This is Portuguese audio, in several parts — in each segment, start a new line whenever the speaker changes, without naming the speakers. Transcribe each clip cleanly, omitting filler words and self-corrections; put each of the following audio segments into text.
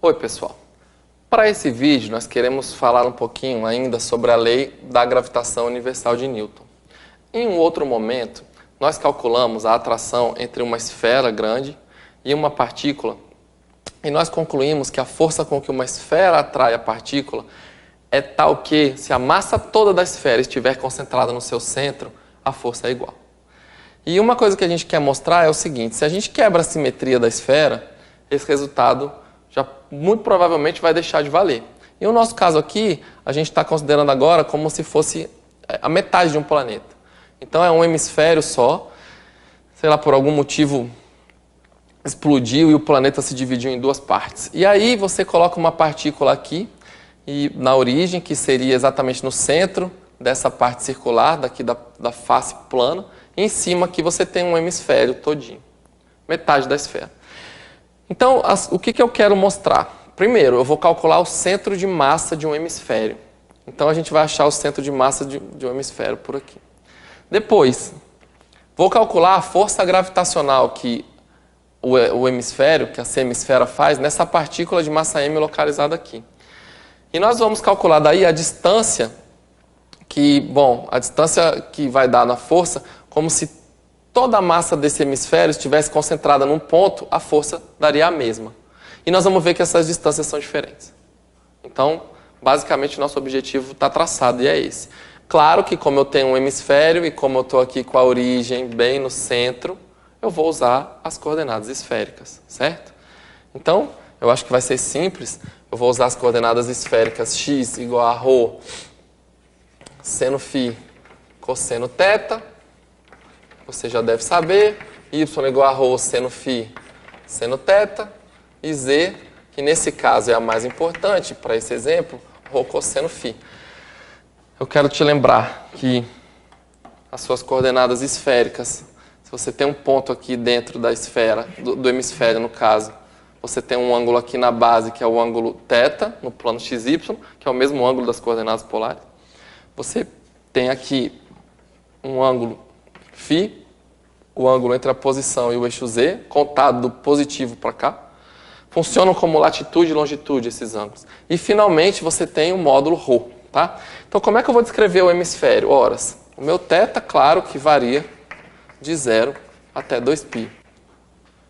Oi, pessoal. Para esse vídeo, nós queremos falar um pouquinho ainda sobre a lei da gravitação universal de Newton. Em um outro momento, nós calculamos a atração entre uma esfera grande e uma partícula, e nós concluímos que a força com que uma esfera atrai a partícula é tal que, se a massa toda da esfera estiver concentrada no seu centro, a força é igual. E uma coisa que a gente quer mostrar é o seguinte: se a gente quebra a simetria da esfera, esse resultado já muito provavelmente vai deixar de valer. E no nosso caso aqui, a gente está considerando agora como se fosse a metade de um planeta. Então é um hemisfério só, sei lá, por algum motivo explodiu e o planeta se dividiu em duas partes. E aí você coloca uma partícula aqui, e na origem, que seria exatamente no centro dessa parte circular, daqui da face plana, e em cima aqui você tem um hemisfério todinho, metade da esfera. Então, o que eu quero mostrar? Primeiro, eu vou calcular o centro de massa de um hemisfério. Então, a gente vai achar o centro de massa de um hemisfério por aqui. Depois, vou calcular a força gravitacional que o hemisfério, que a semisfera faz, nessa partícula de massa m localizada aqui. E nós vamos calcular daí a distância a distância que vai dar na força, como se toda a massa desse hemisfério estivesse concentrada num ponto, a força daria a mesma. E nós vamos ver que essas distâncias são diferentes. Então, basicamente, nosso objetivo está traçado e é esse. Claro que como eu tenho um hemisfério e como eu estou aqui com a origem bem no centro, eu vou usar as coordenadas esféricas, certo? Então, eu acho que vai ser simples. Eu vou usar as coordenadas esféricas x igual a ρ seno φ cosseno θ. Você já deve saber. Y igual a ρ seno φ seno θ. E z, que nesse caso é a mais importante para esse exemplo, ρ cosseno φ. Eu quero te lembrar que as suas coordenadas esféricas, se você tem um ponto aqui dentro da esfera, do hemisfério no caso, você tem um ângulo aqui na base, que é o ângulo θ, no plano xy, que é o mesmo ângulo das coordenadas polares. Você tem aqui um ângulo φ, o ângulo entre a posição e o eixo z, contado do positivo para cá. Funcionam como latitude e longitude esses ângulos. E, finalmente, você tem o módulo ρ. Tá? Então, como é que eu vou descrever o hemisfério? Ora, o meu θ, claro que varia de 0 até 2π.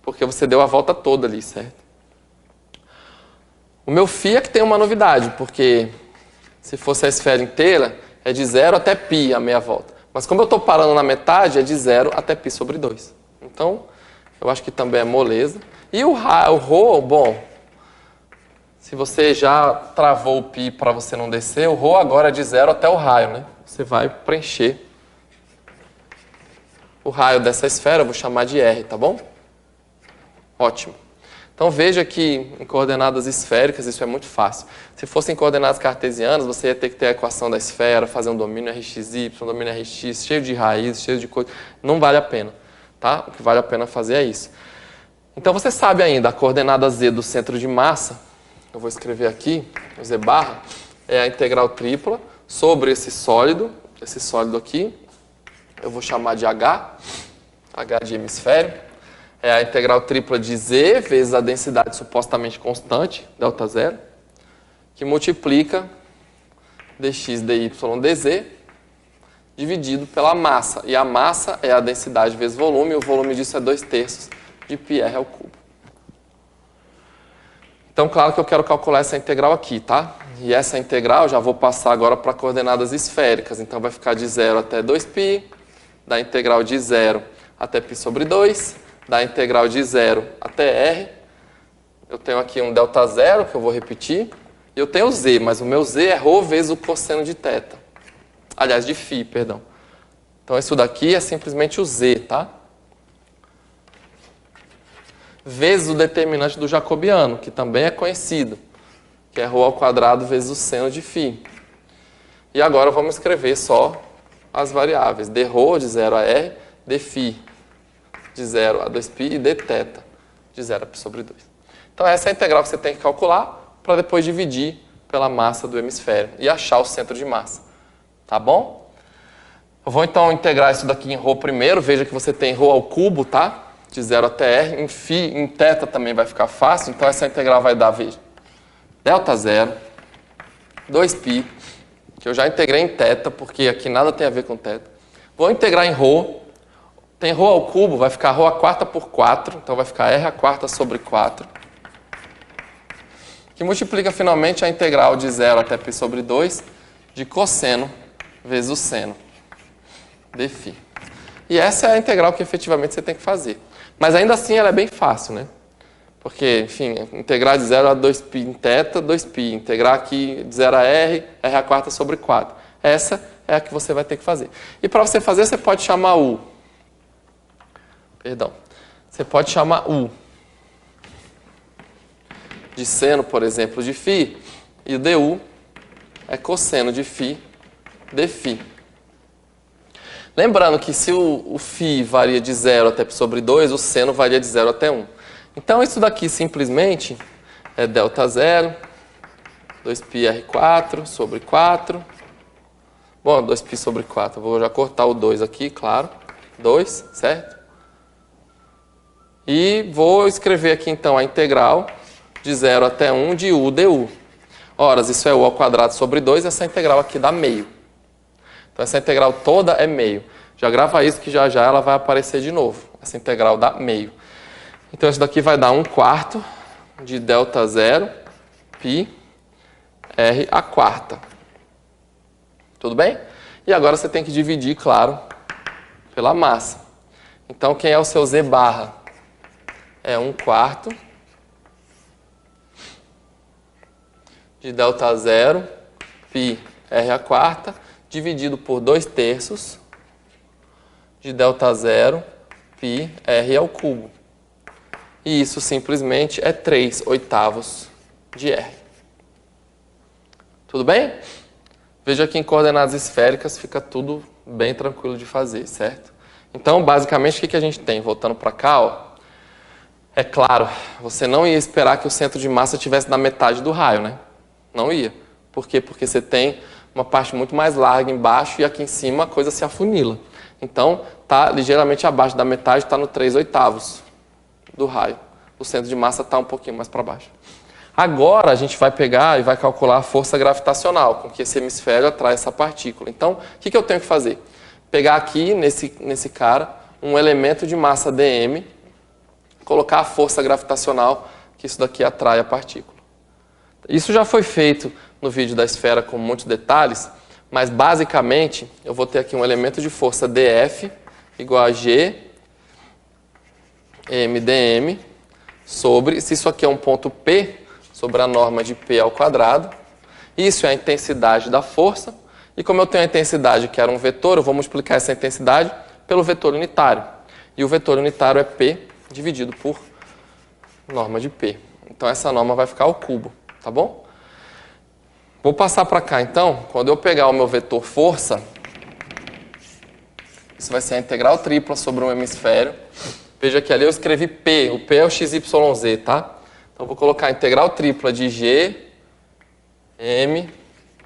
Porque você deu a volta toda ali, certo? O meu φ é que tem uma novidade, porque se fosse a esfera inteira, é de 0 até π a meia volta. Mas como eu estou parando na metade, é de 0 até π sobre 2. Então, eu acho que também é moleza. E o ρ, bom, se você já travou o π para você não descer, o ρ agora é de 0 até o raio, né? Você vai preencher o raio dessa esfera, eu vou chamar de R, tá bom? Ótimo. Então veja que em coordenadas esféricas isso é muito fácil. Se fossem coordenadas cartesianas, você ia ter que ter a equação da esfera, fazer um domínio RxY, um domínio Rx, cheio de raízes, cheio de coisas. Não vale a pena, tá? O que vale a pena fazer é isso. Então você sabe ainda a coordenada z do centro de massa, eu vou escrever aqui, o z barra, é a integral tripla sobre esse sólido aqui, eu vou chamar de H de hemisfério. É a integral tripla de z vezes a densidade supostamente constante, ΔZ, que multiplica dx, dy, dz, dividido pela massa. E a massa é a densidade vezes volume, e o volume disso é 2/3 de πr ao cubo. Então, claro que eu quero calcular essa integral aqui, tá? E essa integral já vou passar agora para coordenadas esféricas. Então, vai ficar de 0 até 2π, da integral de 0 até π sobre 2, da integral de 0 até R. Eu tenho aqui um ΔZ, que eu vou repetir, e eu tenho z, mas o meu z é ρ vezes o cosseno de θ. Aliás, de φ, perdão. Então, isso daqui é simplesmente o z, tá? Vezes o determinante do jacobiano, que também é conhecido, que é ρ ao quadrado vezes o seno de φ. E agora vamos escrever só as variáveis. dρ de 0 a R, dφ de 0 a 2π e dθ de 0 a π sobre 2. Então essa é a integral que você tem que calcular para depois dividir pela massa do hemisfério e achar o centro de massa. Tá bom? Eu vou então integrar isso daqui em ρ primeiro. Veja que você tem ρ ao cubo, tá? De 0 até R. Em θ também vai ficar fácil. Então essa integral vai dar, veja, delta zero, 2π, que eu já integrei em θ, porque aqui nada tem a ver com θ. Vou integrar em ρ. Tem ρ ao cubo, vai ficar ρ à quarta por 4, então vai ficar r à quarta sobre 4. Que multiplica finalmente a integral de 0 até π sobre 2 de cosseno vezes o seno dφ. E essa é a integral que efetivamente você tem que fazer. Mas ainda assim ela é bem fácil, né? Porque, enfim, integrar de 0 a 2π em θ, 2π. Integrar aqui de 0 a r, r à quarta sobre 4. Essa é a que você vai ter que fazer. E para você fazer, você pode chamar u. Você pode chamar u de seno, por exemplo, de φ, e o du é cosseno de φ dφ. Lembrando que se o φ varia de 0 até π sobre 2, o seno varia de 0 até 1. Então, isso daqui simplesmente é delta zero, 2πr4 sobre 4. Bom, 2π sobre 4. Vou já cortar o 2 aqui, claro. 2, certo? E vou escrever aqui, então, a integral de 0 até 1 de u du. Ora, isso é u ao quadrado sobre 2, essa integral aqui dá meio. Então, essa integral toda é meio. Já grava isso que já já ela vai aparecer de novo. Essa integral dá meio. Então, isso daqui vai dar 1/4 de delta zero, π, r à quarta. Tudo bem? E agora você tem que dividir, claro, pela massa. Então, quem é o seu z barra? É 1/4 de delta zero, π, r à quarta, dividido por 2/3 de delta zero, π, r ao cubo. E isso simplesmente é 3/8 de r. Tudo bem? Veja que em coordenadas esféricas fica tudo bem tranquilo de fazer, certo? Então, basicamente, o que a gente tem? Voltando para cá, ó. É claro, você não ia esperar que o centro de massa estivesse na metade do raio, né? Não ia. Por quê? Porque você tem uma parte muito mais larga embaixo e aqui em cima a coisa se afunila. Então, está ligeiramente abaixo da metade, está no 3/8 do raio. O centro de massa está um pouquinho mais para baixo. Agora, a gente vai pegar e vai calcular a força gravitacional com que esse hemisfério atrai essa partícula. Então, o que eu tenho que fazer? Pegar aqui, nesse cara, um elemento de massa dm, colocar a força gravitacional que isso daqui atrai a partícula. Isso já foi feito no vídeo da esfera com muitos detalhes, mas basicamente eu vou ter aqui um elemento de força dF igual a G mdm sobre, se isso aqui é um ponto P, sobre a norma de P ao quadrado. Isso é a intensidade da força. E como eu tenho a intensidade que era um vetor, eu vou multiplicar essa intensidade pelo vetor unitário. E o vetor unitário é P dividido por norma de P. Então, essa norma vai ficar ao cubo, tá bom? Vou passar para cá, então. Quando eu pegar o meu vetor força, isso vai ser a integral tripla sobre um hemisfério. Veja que ali eu escrevi P. O P é o XYZ, tá? Então, vou colocar a integral tripla de G, M,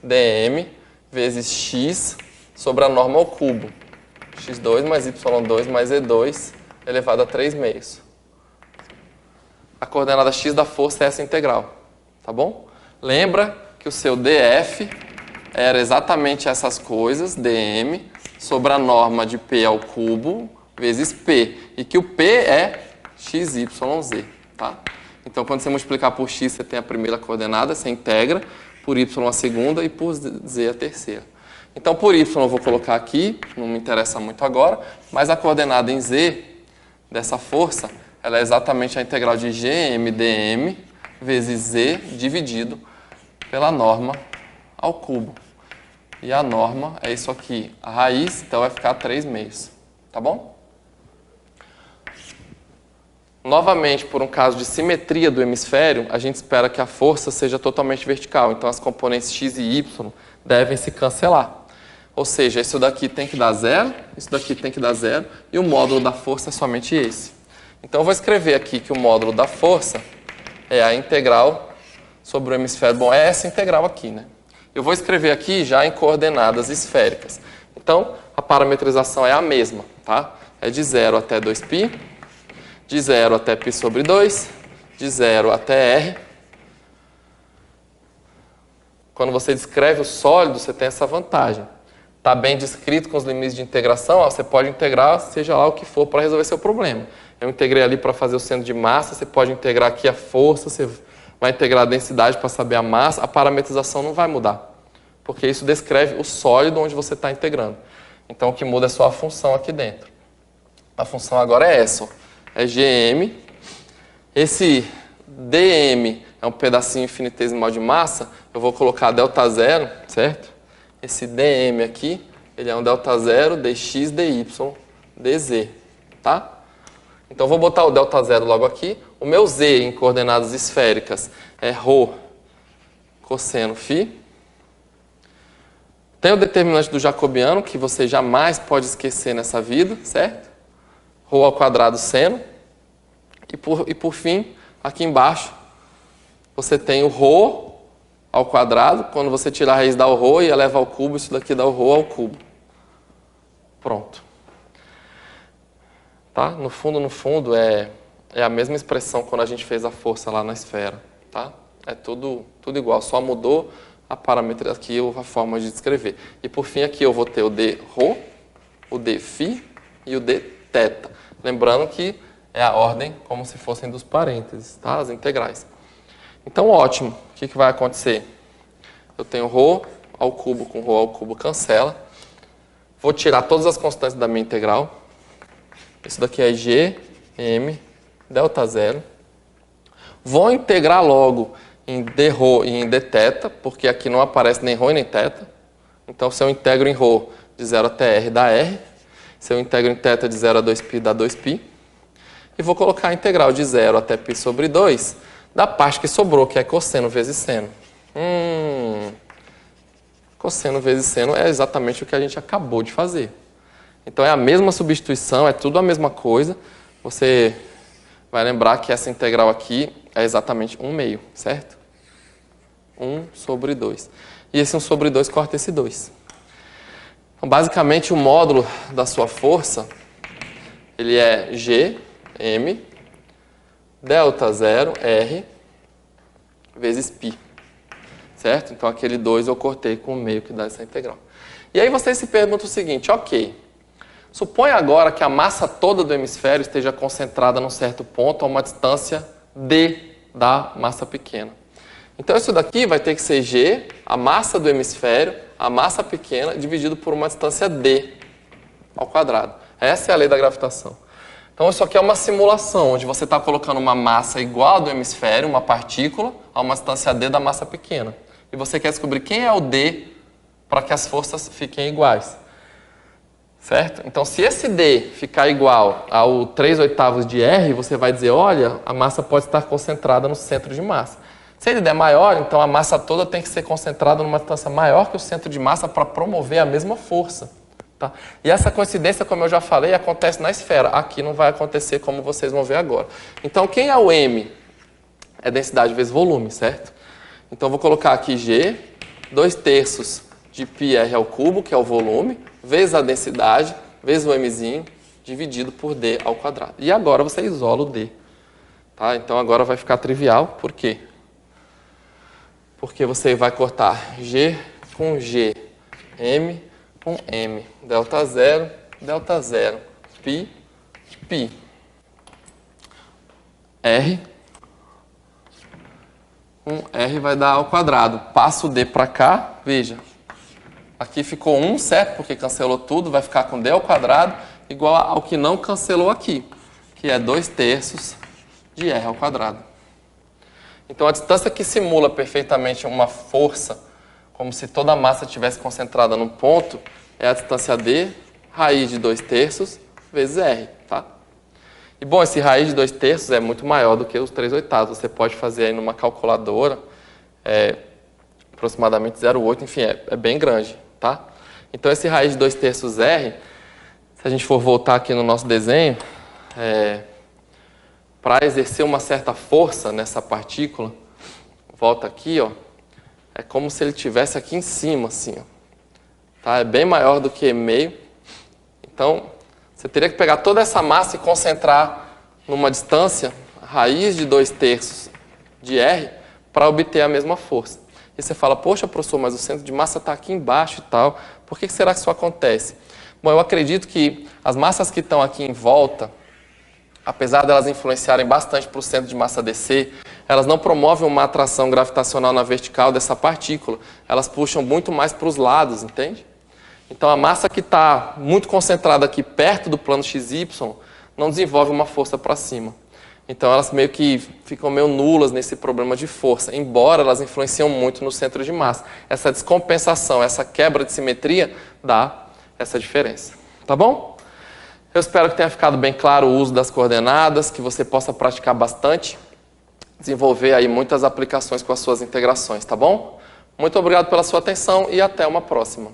dm, vezes x sobre a norma ao cubo. x2 mais y2 mais e2 elevado a 3/2. A coordenada x da força é essa integral, tá bom? Lembra que o seu df era exatamente essas coisas, dm, sobre a norma de p ao cubo vezes p. E que o p é xyz, tá? Então, quando você multiplicar por x, você tem a primeira coordenada, você integra, por y a segunda e por z a terceira. Então, por y eu vou colocar aqui, não me interessa muito agora, mas a coordenada em z dessa força, ela é exatamente a integral de gm dm vezes z dividido pela norma ao cubo. E a norma é isso aqui, a raiz, então vai ficar 3/2, tá bom? Novamente, por um caso de simetria do hemisfério, a gente espera que a força seja totalmente vertical. Então, as componentes x e y devem se cancelar. Ou seja, isso daqui tem que dar 0, isso daqui tem que dar 0, e o módulo da força é somente esse. Então, eu vou escrever aqui que o módulo da força é a integral sobre o hemisfério. Bom, é essa integral aqui, né? Eu vou escrever aqui já em coordenadas esféricas. Então, a parametrização é a mesma, tá? É de 0 até 2π, de 0 até π sobre 2, de 0 até r, quando você descreve o sólido, você tem essa vantagem. Está bem descrito com os limites de integração, você pode integrar seja lá o que for para resolver seu problema. Eu integrei ali para fazer o centro de massa, você pode integrar aqui a força, você vai integrar a densidade para saber a massa, a parametrização não vai mudar, porque isso descreve o sólido onde você está integrando. Então o que muda é só a função aqui dentro. A função agora é essa, ó. É GM. Esse dm é um pedacinho infinitesimal de massa, eu vou colocar ΔZ, certo? Esse dm aqui, ele é um ΔZ dx, dy, dz, tá? Então, vou botar o ΔZ logo aqui. O meu z em coordenadas esféricas é ρ cosseno φ. Tem o determinante do jacobiano, que você jamais pode esquecer nessa vida, certo? Ρ ao quadrado seno. E por fim, aqui embaixo, você tem o ρ ao quadrado. Quando você tirar a raiz dá o ρ e eleva ao cubo, isso daqui dá o ρ ao cubo. Pronto. Tá? No fundo, é a mesma expressão quando a gente fez a força lá na esfera. Tá? É tudo igual, só mudou a parametria aqui, a forma de descrever. E por fim aqui eu vou ter o d ρ, o d φ e o d θ. Lembrando que é a ordem como se fossem dos parênteses, tá? As integrais. Então, ótimo. O que vai acontecer? Eu tenho ρ ao cubo com ρ ao cubo cancela. Vou tirar todas as constantes da minha integral. Isso daqui é g, m, ΔZ. Vou integrar logo em dρ e em dθ, porque aqui não aparece nem ρ e nem θ. Então, se eu integro em ρ de 0 até r, dá r. Se eu integro em θ de 0 a 2π, dá 2π. E vou colocar a integral de 0 até π sobre 2 da parte que sobrou, que é cosseno vezes seno. Cosseno vezes seno é exatamente o que a gente acabou de fazer. Então, é a mesma substituição, é tudo a mesma coisa. Você vai lembrar que essa integral aqui é exatamente 1/2, certo? 1 sobre 2. E esse 1 sobre 2 corta esse 2. Então, basicamente, o módulo da sua força, ele é G, M, ΔZ, R, vezes π. Certo? Então, aquele 2 eu cortei com o meio que dá essa integral. E aí você se pergunta o seguinte, ok, suponha agora que a massa toda do hemisfério esteja concentrada num certo ponto a uma distância d da massa pequena. Então, isso daqui vai ter que ser G, a massa do hemisfério, a massa pequena, dividido por uma distância d ao quadrado. Essa é a lei da gravitação. Então, isso aqui é uma simulação, onde você está colocando uma massa igual à do hemisfério, uma partícula, a uma distância d da massa pequena. E você quer descobrir quem é o d para que as forças fiquem iguais. Certo? Então, se esse d ficar igual ao 3/8 de r, você vai dizer, olha, a massa pode estar concentrada no centro de massa. Se ele der maior, então a massa toda tem que ser concentrada numa distância maior que o centro de massa para promover a mesma força. Tá? E essa coincidência, como eu já falei, acontece na esfera. Aqui não vai acontecer como vocês vão ver agora. Então, quem é o M? É densidade vezes volume, certo? Então, eu vou colocar aqui G, 2/3 de πr ao cubo, que é o volume, vezes a densidade, vezes o Mzinho, dividido por d ao quadrado. E agora você isola o d. Tá? Então, agora vai ficar trivial. Por quê? Porque você vai cortar G com G, M com M, ΔZ, ΔZ, π, π, R, com R vai dar ao quadrado. Passo o D para cá, veja, aqui ficou 1, certo? Porque cancelou tudo, vai ficar com D ao quadrado, igual ao que não cancelou aqui, que é 2/3 de R ao quadrado. Então, a distância que simula perfeitamente uma força, como se toda a massa estivesse concentrada num ponto, é a distância d, raiz de 2/3 vezes r. Tá? E, bom, esse raiz de 2/3 é muito maior do que os 3/8. Você pode fazer aí numa calculadora, aproximadamente 0,8, enfim, é bem grande. Tá? Então, esse raiz de 2/3 r, se a gente for voltar aqui no nosso desenho, para exercer uma certa força nessa partícula, volta aqui, ó, é como se ele estivesse aqui em cima, assim, ó. Tá? É bem maior do que meio. Então, você teria que pegar toda essa massa e concentrar numa distância, raiz de 2/3 de R, para obter a mesma força. E você fala, poxa, professor, mas o centro de massa está aqui embaixo e tal. Por que será que isso acontece? Bom, eu acredito que as massas que estão aqui em volta, apesar delas influenciarem bastante para o centro de massa descer, elas não promovem uma atração gravitacional na vertical dessa partícula. Elas puxam muito mais para os lados, entende? Então, a massa que está muito concentrada aqui perto do plano XY não desenvolve uma força para cima. Então, elas meio que ficam meio nulas nesse problema de força, embora elas influenciam muito no centro de massa. Essa descompensação, essa quebra de simetria, dá essa diferença. Tá bom? Eu espero que tenha ficado bem claro o uso das coordenadas, que você possa praticar bastante, desenvolver aí muitas aplicações com as suas integrações, tá bom? Muito obrigado pela sua atenção e até uma próxima.